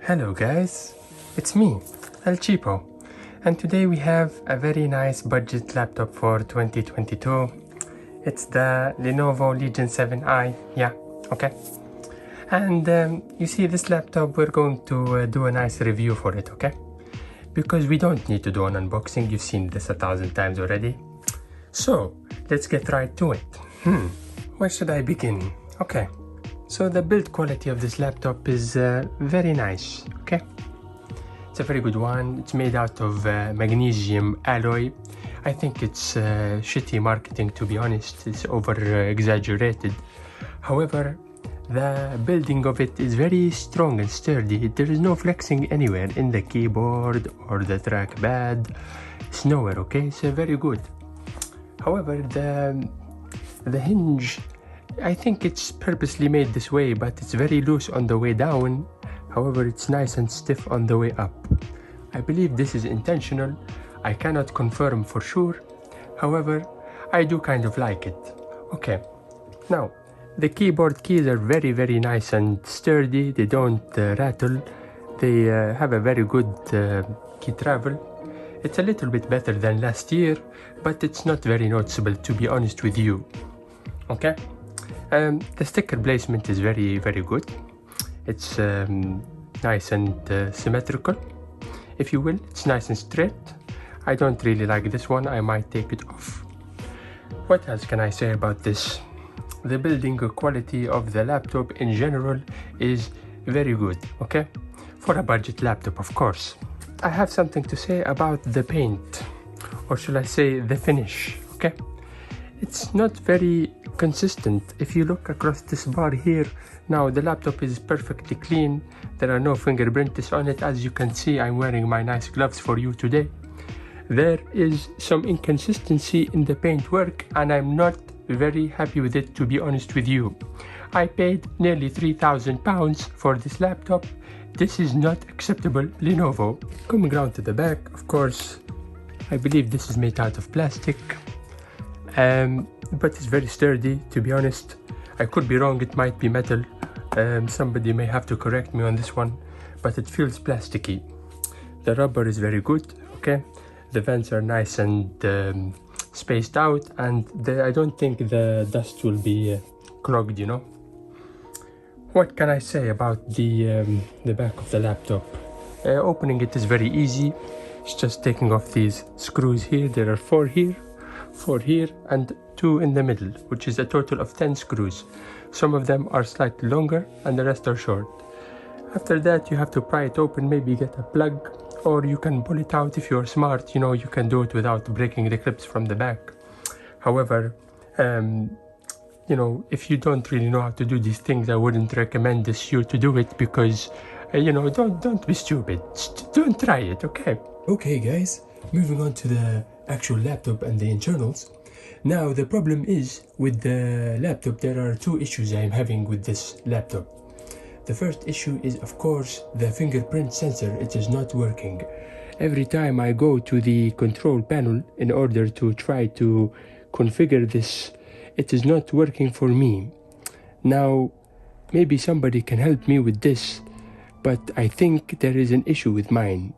Hello guys, it's me, El Cheapo, and today we have a very nice budget laptop for 2022. It's the Lenovo Legion 7i, yeah, okay. And you see this laptop, we're going to do a nice review for it, okay? Because we don't need to do an unboxing, you've seen this 1,000 times already. So, let's get right to it. Where should I begin? Okay. So the build quality of this laptop is very nice, okay? It's a very good one. It's made out of magnesium alloy. I think it's shitty marketing, to be honest. It's over exaggerated. However, the building of it is very strong and sturdy. There is no flexing anywhere in the keyboard or the trackpad. It's nowhere, okay? It's very good. However, the hinge, I think it's purposely made this way, but it's very loose on the way down. However, it's nice and stiff on the way up. I believe this is intentional. I cannot confirm for sure. However, I do kind of like it. Okay, now the keyboard keys are very, very nice and sturdy. They don't rattle. They have a very good key travel. It's a little bit better than last year, but it's not very noticeable, to be honest with you. Okay. The sticker placement is very, very good. It's nice and symmetrical, if you will. It's nice and straight. I don't really like this one. I might take it off. What else can I say about this? The building quality of the laptop in general is very good, okay? For a budget laptop, of course. I have something to say about the paint, or should I say the finish, okay? It's not very consistent. If you look across this bar here, now the laptop is perfectly clean. There are no fingerprints on it. As you can see, I'm wearing my nice gloves for you today. There is some inconsistency in the paint work, and I'm not very happy with it, to be honest with you. I paid nearly £3,000 for this laptop. This is not acceptable, Lenovo. Coming round to the back, of course, I believe this is made out of plastic. But it's very sturdy, to be honest. I could be wrong, it might be metal. Somebody may have to correct me on this one, but it feels plasticky. The rubber is very good, okay? The vents are nice and spaced out, and I don't think the dust will be clogged, you know? What can I say about the back of the laptop? Opening it is very easy. It's just taking off these screws here. There are 4 here, 4 here, and 2 in the middle, which is a total of 10 screws. Some of them are slightly longer and the rest are short. After that, you have to pry it open, maybe get a plug, or you can pull it out if you're smart. You know, you can do it without breaking the clips from the back. However, you know, if you don't really know how to do these things, I wouldn't recommend you to do it, because you know, don't be stupid. Don't try it, okay? Okay guys, moving on to the actual laptop and the internals. Now the problem is with the laptop, there are 2 issues I'm having with this laptop. The first issue is, of course, the fingerprint sensor. It is not working. Every time I go to the control panel in order to try to configure this, it is not working for me. Now maybe somebody can help me with this, but I think there is an issue with mine.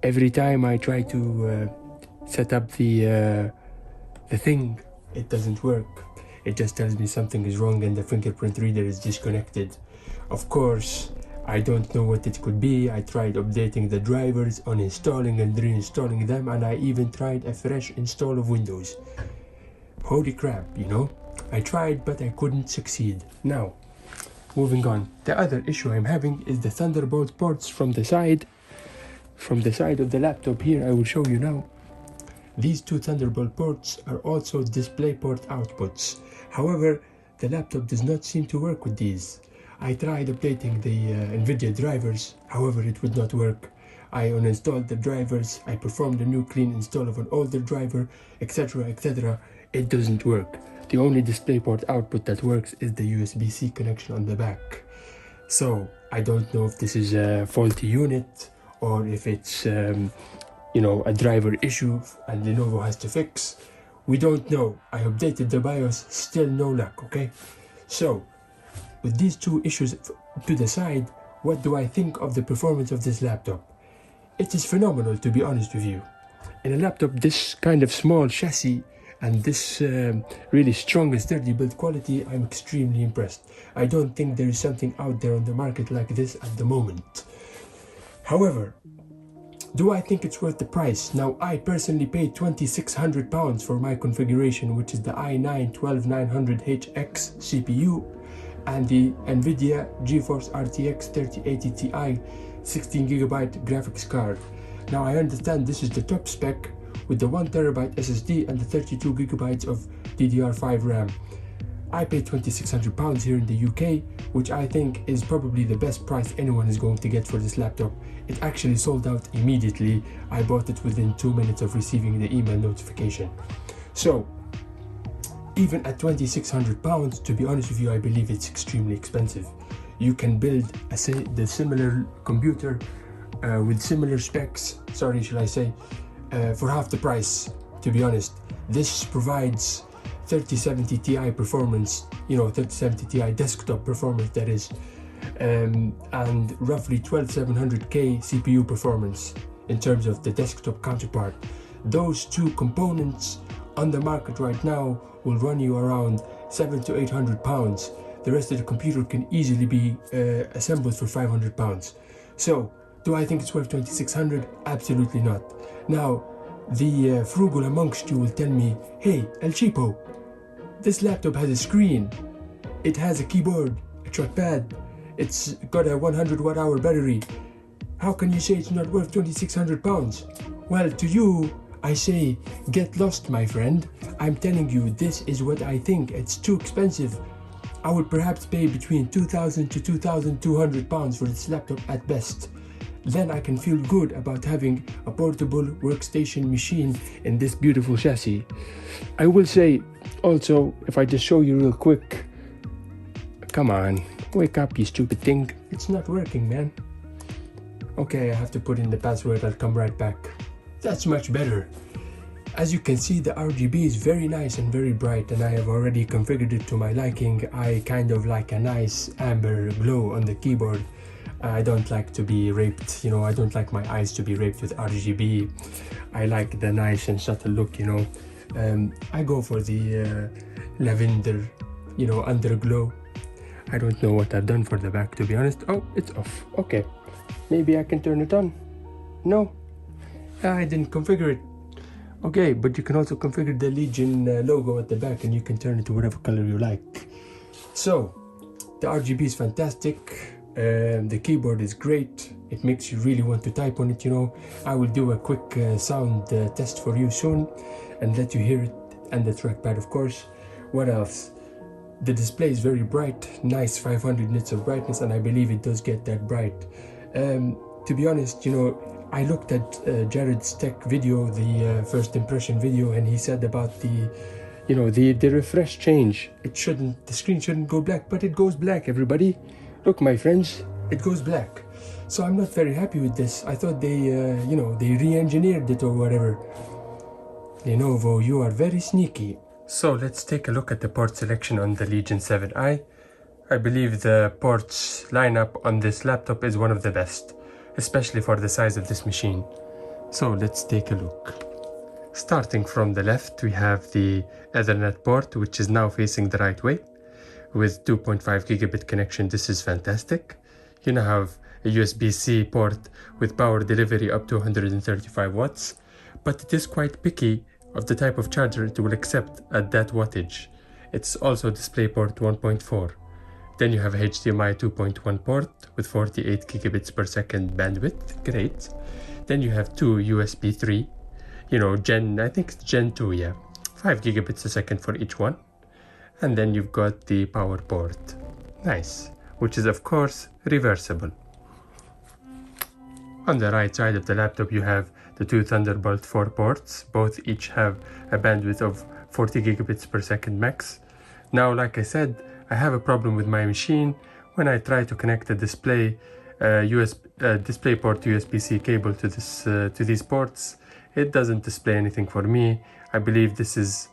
Every time I try to set up the thing, it doesn't work. It just tells me something is wrong and the fingerprint reader is disconnected. Of course, I don't know what it could be. I tried updating the drivers, uninstalling and reinstalling them, and I even tried a fresh install of Windows. Holy crap, you know? I tried, but I couldn't succeed. Now, moving on. The other issue I'm having is the Thunderbolt ports from the side. From the side of the laptop here, I will show you now. These 2 Thunderbolt ports are also DisplayPort outputs. However, the laptop does not seem to work with these. I tried updating the Nvidia drivers, however it would not work. I uninstalled the drivers, I performed a new clean install of an older driver, etc, etc. It doesn't work. The only DisplayPort output that works is the USB-C connection on the back. So, I don't know if this is a faulty unit, or if it's you know, a driver issue and Lenovo has to fix. We don't know. I updated the BIOS, still no luck, okay? So, with these 2 issues to the side, what do I think of the performance of this laptop? It is phenomenal, to be honest with you. In a laptop this kind of small chassis and this really strong and sturdy build quality, I'm extremely impressed. I don't think there is something out there on the market like this at the moment. However, do I think it's worth the price? Now, I personally paid £2,600 for my configuration, which is the i9-12900HX CPU and the Nvidia GeForce RTX 3080 Ti 16GB graphics card. Now, I understand this is the top spec with the 1TB SSD and the 32GB of DDR5 RAM. I paid £2,600 here in the UK, which I think is probably the best price anyone is going to get for this laptop. It actually sold out immediately. I bought it within 2 minutes of receiving the email notification. So, even at £2,600, to be honest with you, I believe it's extremely expensive. You can build the similar computer with similar specs, for half the price, to be honest. This provides 3070 Ti performance, 3070 Ti desktop performance, that is, and roughly 12700K CPU performance in terms of the desktop counterpart. Those two components on the market right now will run you around £700 to £800. The rest of the computer can easily be assembled for £500. So, do I think it's worth £2,600? Absolutely not. Now, the frugal amongst you will tell me, hey, El Cheapo, this laptop has a screen, it has a keyboard, a trackpad, it's got a 100 watt-hour battery. How can you say it's not worth £2,600? Well, to you, I say, get lost, my friend. I'm telling you, this is what I think. It's too expensive. I would perhaps pay between £2,000 to £2,200 for this laptop at best. Then I can feel good about having a portable workstation machine in this beautiful chassis. I will say also, if I just show you real quick, come on, wake up, you stupid thing. It's not working, man. Okay, I have to put in the password. I'll come right back. That's much better. As you can see, the RGB is very nice and very bright, and I have already configured it to my liking. I kind of like a nice amber glow on the keyboard. I don't like to be raped, I don't like my eyes to be raped with RGB. I like the nice and subtle look, I go for the lavender, underglow. I don't know what I've done for the back, to be honest. Oh, it's off. Okay, maybe I can turn it on. No, I didn't configure it. Okay, but you can also configure the Legion logo at the back, and you can turn it to whatever color you like. So, the RGB is fantastic. The keyboard is great. It makes you really want to type on it, I will do a quick sound test for you soon and let you hear it, and the trackpad, of course. What else? The display is very bright, nice 500 nits of brightness, and I believe it does get that bright. To be honest, I looked at Jared's tech video, the first impression video, and he said about the refresh change. The screen shouldn't go black, but it goes black, everybody. Look, my friends, it goes black. So I'm not very happy with this. I thought they re-engineered it or whatever. Lenovo, you are very sneaky. So let's take a look at the port selection on the Legion 7i. I believe the ports lineup on this laptop is one of the best, especially for the size of this machine. So let's take a look. Starting from the left, we have the Ethernet port, which is now facing the right way, with 2.5 gigabit connection. This is fantastic. You now have a USB-C port with power delivery up to 135 watts, but it is quite picky of the type of charger it will accept at that wattage. It's also DisplayPort 1.4. Then you have a HDMI 2.1 port with 48 gigabits per second bandwidth. Great. Then you have two USB 3, I think it's Gen 2, yeah. 5 gigabits a second for each one. And then you've got the power port. Nice. Which is, of course, reversible. On the right side of the laptop, you have the two Thunderbolt 4 ports. Both each have a bandwidth of 40 gigabits per second max. Now, like I said, I have a problem with my machine. When I try to connect the DisplayPort USB-C cable to these ports, it doesn't display anything for me. I believe this is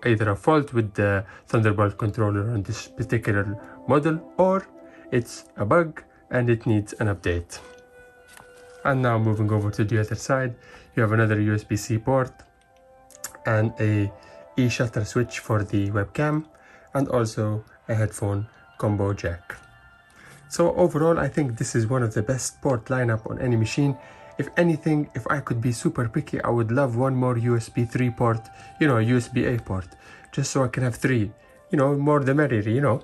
either a fault with the Thunderbolt controller on this particular model, or it's a bug and it needs an update. And now moving over to the other side, you have another USB-C port and a e-shutter switch for the webcam, and also a headphone combo jack. So overall, I think this is one of the best port lineup on any machine. If anything, if I could be super picky, I would love one more USB 3 port, a USB-A port, just so I can have 3, more the merrier,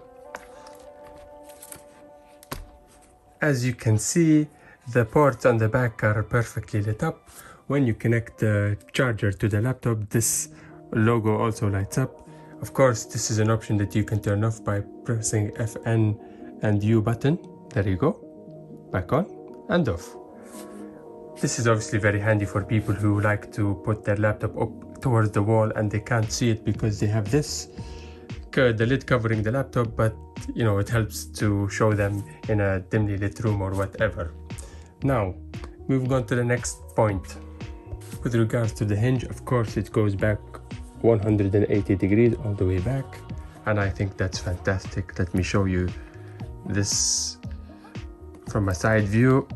As you can see, the ports on the back are perfectly lit up. When you connect the charger to the laptop, this logo also lights up. Of course, this is an option that you can turn off by pressing FN and U button. There you go. Back on and off. This is obviously very handy for people who like to put their laptop up towards the wall and they can't see it because they have the lid covering the laptop, but it helps to show them in a dimly lit room or whatever. Now, moving on to the next point. With regards to the hinge, of course, it goes back 180 degrees all the way back, and I think that's fantastic. Let me show you this from a side view.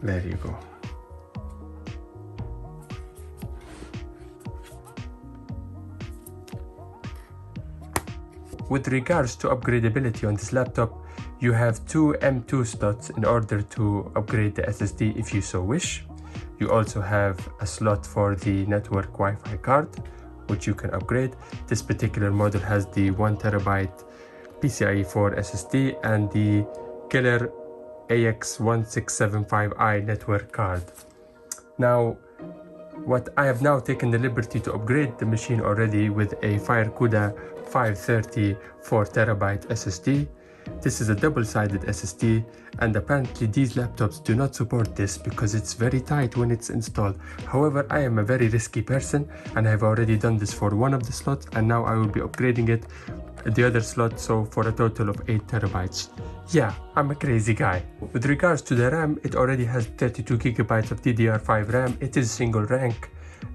There you go. With regards to upgradability on this laptop, you have 2 M.2 slots in order to upgrade the SSD if you so wish. You also have a slot for the network Wi-Fi card, which you can upgrade. This particular model has the 1TB PCIe 4 SSD and the killer AX1675i network card. Now, what I have now taken the liberty to upgrade the machine already with a FireCuda 530 4TB SSD. This is a double-sided SSD, and apparently these laptops do not support this because it's very tight when it's installed. However, I am a very risky person and I have already done this for one of the slots, and now I will be upgrading it the other slot, so for a total of 8 TB. Yeah, I'm a crazy guy. With regards to the RAM, it already has 32 GB of DDR5 RAM. It is single rank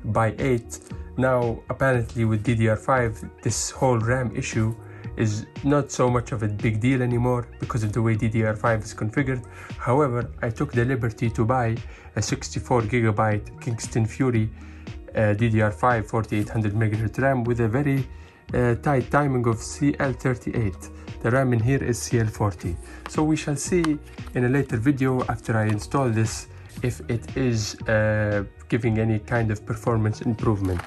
by 8. Now, apparently with DDR5, this whole RAM issue is not so much of a big deal anymore because of the way DDR5 is configured. However, I took the liberty to buy a 64 GB Kingston Fury DDR5 4800 MHz RAM with a very tight timing of CL38. The RAM in here is CL40. So we shall see in a later video after I install this if it is giving any kind of performance improvement.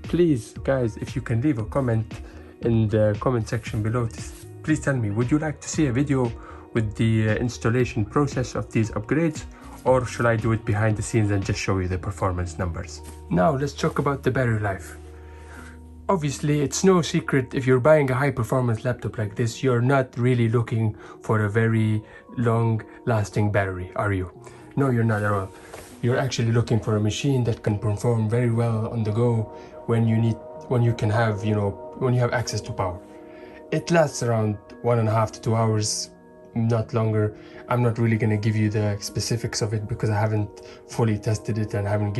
Please guys, if you can leave a comment in the comment section below, please tell me, would you like to see a video with the installation process of these upgrades, or should I do it behind the scenes and just show you the performance numbers? Now let's talk about the battery life. Obviously, it's no secret, if you're buying a high performance laptop like this, you're not really looking for a very long lasting battery, are you? No, you're not at all. You're actually looking for a machine that can perform very well on the go when you have access to power. It lasts around 1.5 to 2 hours, not longer. I'm not really going to give you the specifics of it because I haven't fully tested it and I haven't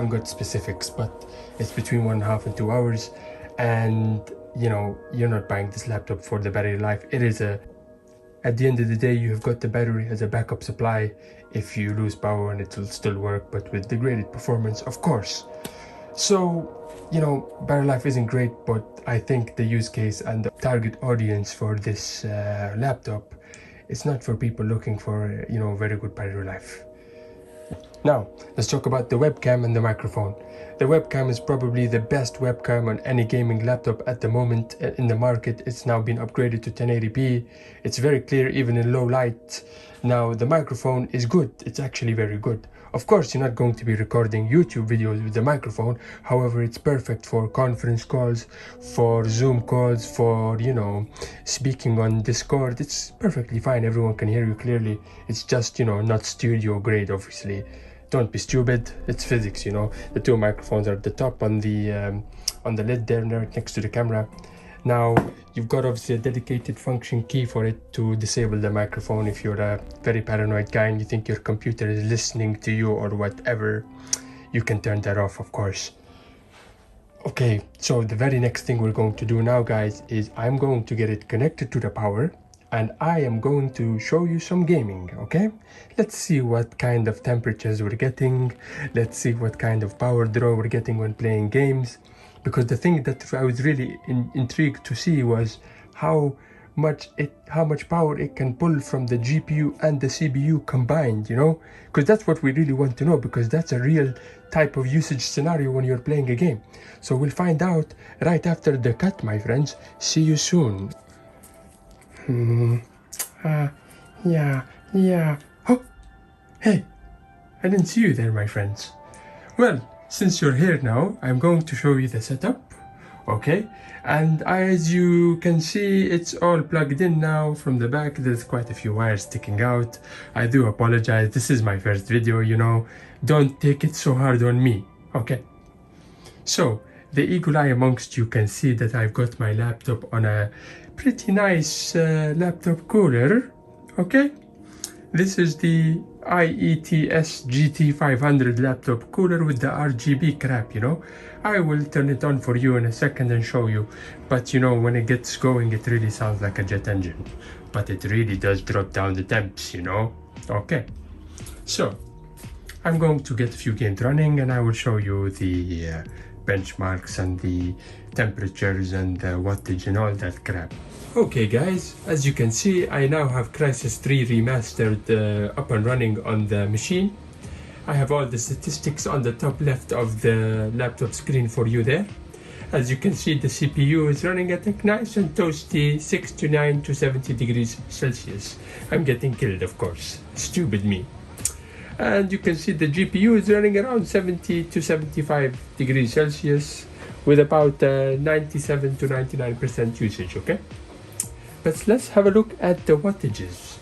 got specifics, but it's between 1.5 and 2 hours. And you're not buying this laptop for the battery life. At the end of the day, you've got the battery as a backup supply if you lose power, and it will still work, but with degraded performance, of course. So, battery life isn't great, but I think the use case and the target audience for this laptop, it's not for people looking for, very good battery life. Now, let's talk about the webcam and the microphone. The webcam is probably the best webcam on any gaming laptop at the moment in the market. It's now been upgraded to 1080p. It's very clear even in low light. Now, the microphone is good. It's actually very good. Of course, you're not going to be recording YouTube videos with the microphone. However, it's perfect for conference calls, for Zoom calls, for, speaking on Discord. It's perfectly fine. Everyone can hear you clearly. It's just, not studio grade, obviously. Don't be stupid. It's physics, The two microphones are at the top on the lid there next to the camera. Now, you've got obviously a dedicated function key for it to disable the microphone if you're a very paranoid guy and you think your computer is listening to you or whatever. You can turn that off, of course. Okay, so the very next thing we're going to do now, guys, is I'm going to get it connected to the power. and I am going to show you some gaming, okay? Let's see what kind of temperatures we're getting. Let's see what kind of power draw we're getting when playing games. Because the thing that I was really intrigued to see was how much power it can pull from the GPU and the CPU combined, you know? Because that's what we really want to know, because that's a real type of usage scenario when you're playing a game. So we'll find out right after the cut, my friends. See you soon. Yeah. Oh, hey, I didn't see you there, my friends. Well, since you're here now, I'm going to show you the setup, okay? And as you can see, it's all plugged in now. From the back, there's quite a few wires sticking out. I do apologize, this is my first video, you know. Don't take it so hard on me, okay? So, the eagle eye amongst you can see that I've got my laptop on a pretty nice laptop cooler, okay? This is the IETS GT500 laptop cooler with the RGB crap, you know. I will turn it on for you in a second and show you. But you know, when it gets going, it really sounds like a jet engine. But it really does drop down the temps, you know. Okay. So, I'm going to get a few games running and I will show you the benchmarks and the temperatures and the wattage and all that crap. Okay guys, as you can see, I now have Crysis 3 Remastered up and running on the machine. I have all the statistics on the top left of the laptop screen for you there. As you can see, the CPU is running at a nice and toasty 69 to 70 degrees Celsius. I'm getting killed, of course. Stupid me. And you can see the GPU is running around 70 to 75 degrees Celsius with about 97 to 99% usage, okay? But let's have a look at the wattages.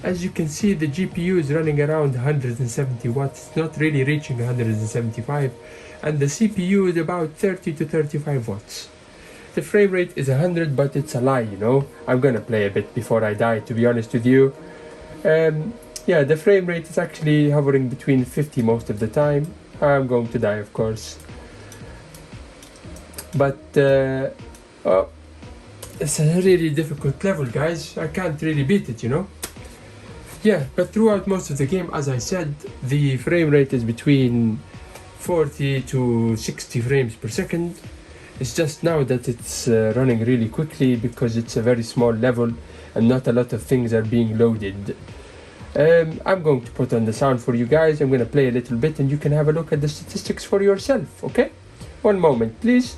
As you can see, the GPU is running around 170 watts, not really reaching 175, and the CPU is about 30 to 35 watts. The frame rate is 100, but it's a lie, you know. I'm gonna play a bit before I die, to be honest with you. Yeah, the frame rate is actually hovering between 50 most of the time. I'm going to die, of course. But, it's a really difficult level, guys. I can't really beat it, you know. Yeah, but throughout most of the game, as I said, the frame rate is between 40 to 60 frames per second. It's just now that it's running really quickly because it's a very small level and not a lot of things are being loaded. I'm going to put on the sound for you guys. I'm going to play a little bit and you can have a look at the statistics for yourself, okay? One moment, please.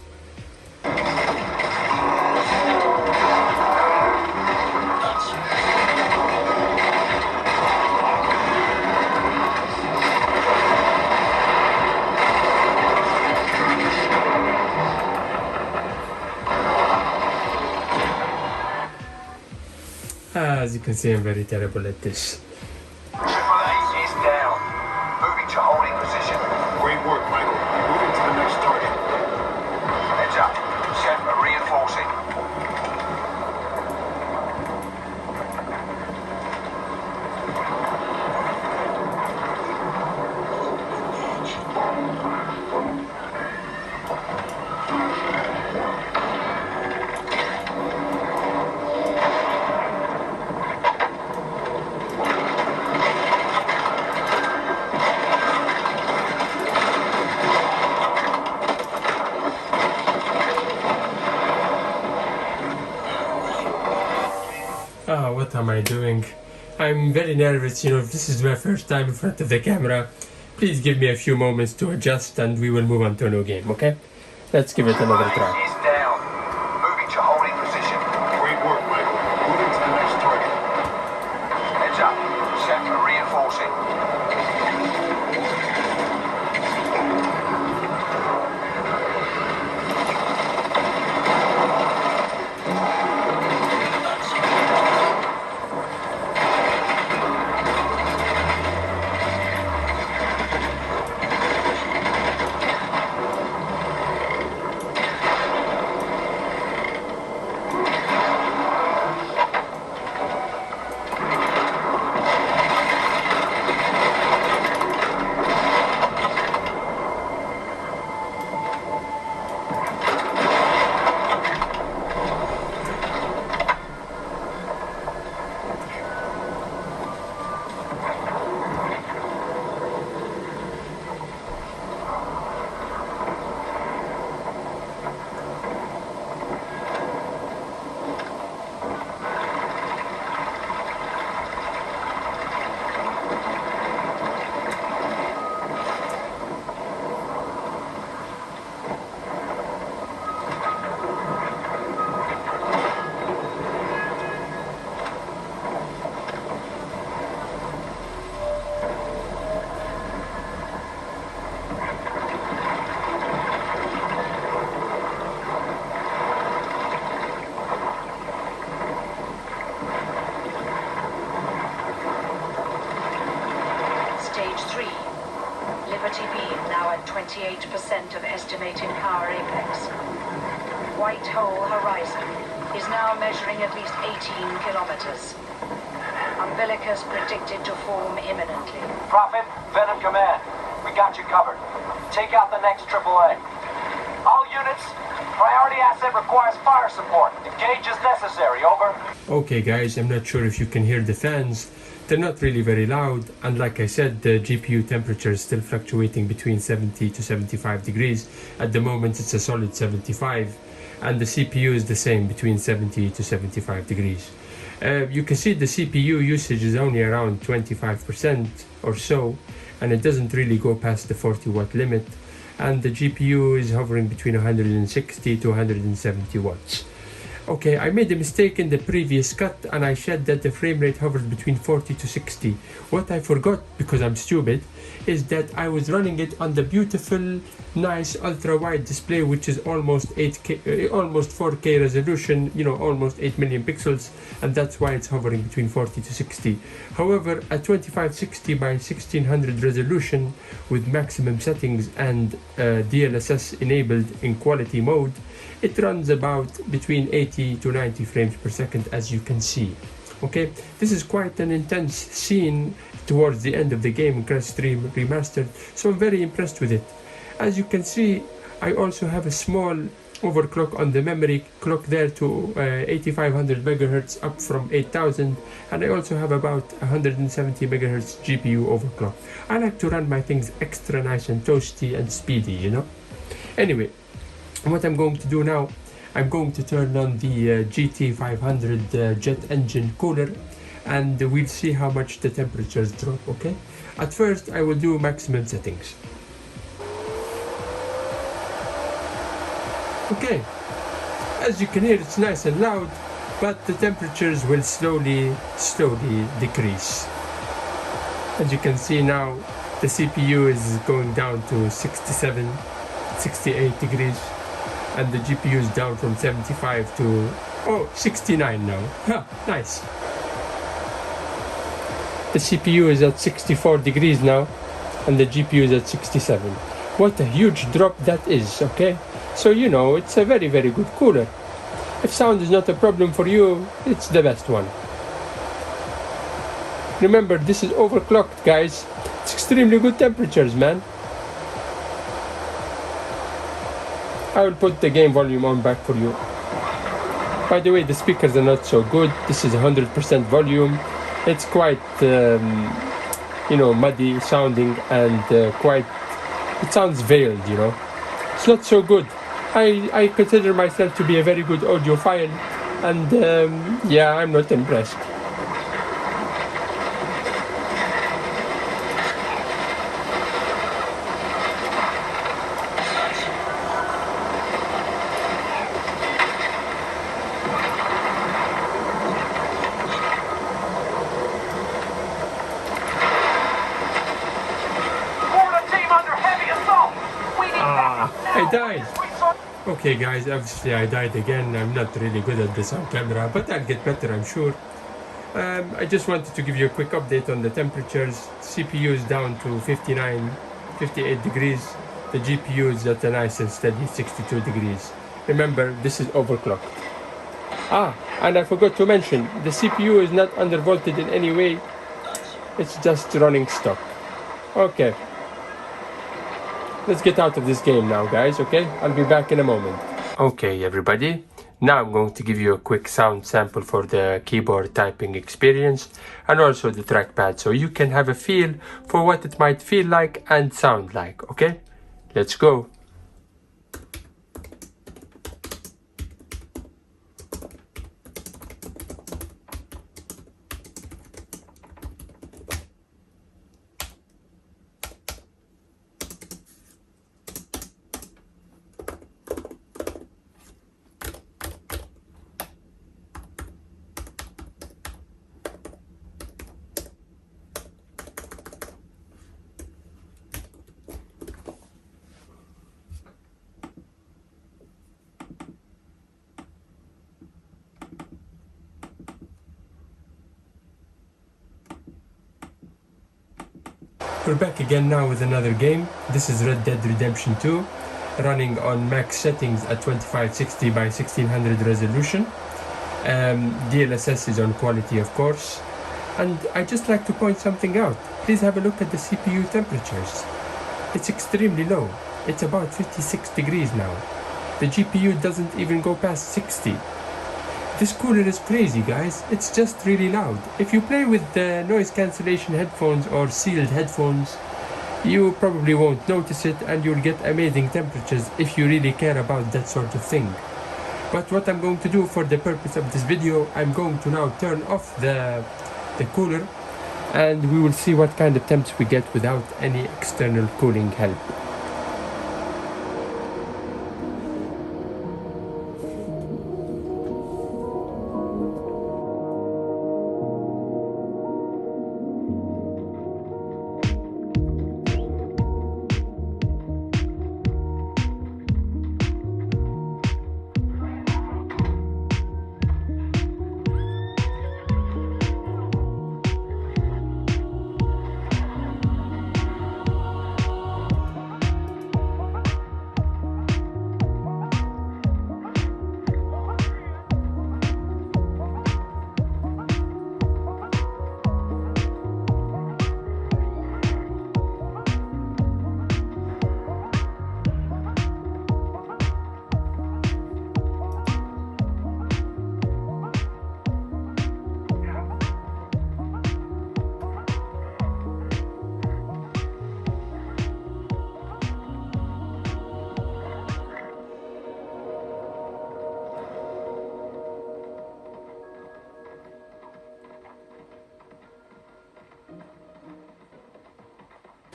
As you can see, I'm very terrible at this. Triple A is down. Moving to holding position. Great work, Michael. Moving to the next target. Heads up. Scanner reinforcing. What am I doing? I'm very nervous, you know, this is my first time in front of the camera. Please give me a few moments to adjust and we will move on to a new game, okay? Let's give it another try. Is down. Moving to holding position. Great work, Michael. Moving to the next target. Heads up. Scanner reinforcing. Liberty Beam now at 28% of estimated power apex. White Hole Horizon is now measuring at least 18 kilometers. Umbilicus predicted to form imminently. Prophet, Venom Command. We got you covered. Take out the next AAA. All units, priority asset requires fire support. Engage as necessary, over. Okay guys, I'm not sure if you can hear the fans. They're not really very loud, and like I said, the GPU temperature is still fluctuating between 70 to 75 degrees. At the moment it's a solid 75, and the CPU is the same, between 70 to 75 degrees. You can see the CPU usage is only around 25% or so, and it doesn't really go past the 40 watt limit, and the GPU is hovering between 160 to 170 watts. Okay, I made a mistake in the previous cut and I said that the frame rate hovers between 40 to 60. What I forgot, because I'm stupid, is that I was running it on the beautiful, nice ultra-wide display, which is almost 8K, almost 4K resolution, you know, almost 8 million pixels, and that's why it's hovering between 40 to 60. However, at 2560 by 1600 resolution with maximum settings and DLSS enabled in quality mode, it runs about between 80 to 90 frames per second, as you can see. Okay, this is quite an intense scene towards the end of the game in Crash 3 Remastered, so I'm very impressed with it. As you can see, I also have a small overclock on the memory clock there to 8500 megahertz up from 8000, and I also have about 170 megahertz GPU overclock. I like to run my things extra nice and toasty and speedy, you know. Anyway, what I'm going to do now, I'm going to turn on the GT500 jet engine cooler, and we'll see how much the temperatures drop, okay? At first, I will do maximum settings. Okay, as you can hear, it's nice and loud, but the temperatures will slowly decrease. As you can see now, the CPU is going down to 67, 68 degrees. And the GPU is down from 75 to 69 now. Huh, nice. The CPU is at 64 degrees now, and the GPU is at 67. What a huge drop that is, okay? So you know, it's a very, very good cooler. If sound is not a problem for you, it's the best one. Remember, this is overclocked, guys. It's extremely good temperatures, man. I will put the game volume on back for you. By the way, the speakers are not so good. This is 100% volume. It's quite, you know, muddy sounding, and it sounds veiled, you know. It's not so good. I consider myself to be a very good audiophile, and yeah, I'm not impressed. I died. Okay guys, obviously I died again. I'm not really good at this on camera, but I'll get better, I'm sure. I just wanted to give you a quick update on the temperatures. CPU is down to 59, 58 degrees. The GPU is at a nice and steady 62 degrees. Remember, this is overclocked. And I forgot to mention, the CPU is not undervolted in any way. It's just running stock. Okay. Let's get out of this game now, guys, okay? I'll be back in a moment. Okay, everybody. Now I'm going to give you a quick sound sample for the keyboard typing experience and also the trackpad, so you can have a feel for what it might feel like and sound like, okay? Let's go. We're back again now with another game. This is Red Dead Redemption 2, running on max settings at 2560 by 1600 resolution. DLSS is on quality, of course. And I just like to point something out. Please have a look at the CPU temperatures. It's extremely low. It's about 56 degrees now. The GPU doesn't even go past 60. This cooler is crazy, guys. It's just really loud. If you play with the noise cancellation headphones or sealed headphones, you probably won't notice it and you'll get amazing temperatures if you really care about that sort of thing. But what I'm going to do for the purpose of this video, I'm going to now turn off the cooler and we will see what kind of temps we get without any external cooling help.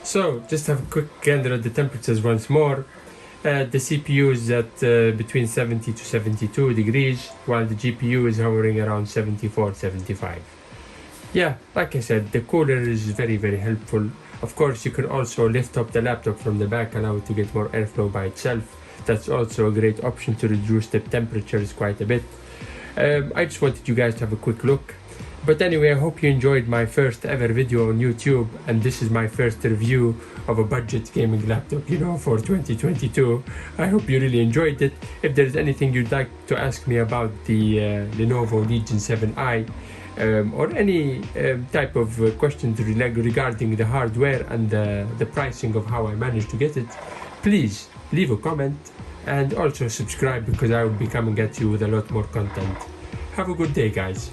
So, just have a quick gander at the temperatures once more. The CPU is at between 70 to 72 degrees, while the GPU is hovering around 74, 75. Yeah, like I said, the cooler is very, very helpful. Of course, you can also lift up the laptop from the back, allow it to get more airflow by itself. That's also a great option to reduce the temperatures quite a bit. I just wanted you guys to have a quick look. But anyway, I hope you enjoyed my first ever video on YouTube, and this is my first review of a budget gaming laptop, you know, for 2022. I hope you really enjoyed it. If there's anything you'd like to ask me about the Lenovo Legion 7i, or any type of questions regarding the hardware and the pricing of how I managed to get it, please leave a comment and also subscribe, because I will be coming at you with a lot more content. Have a good day, guys.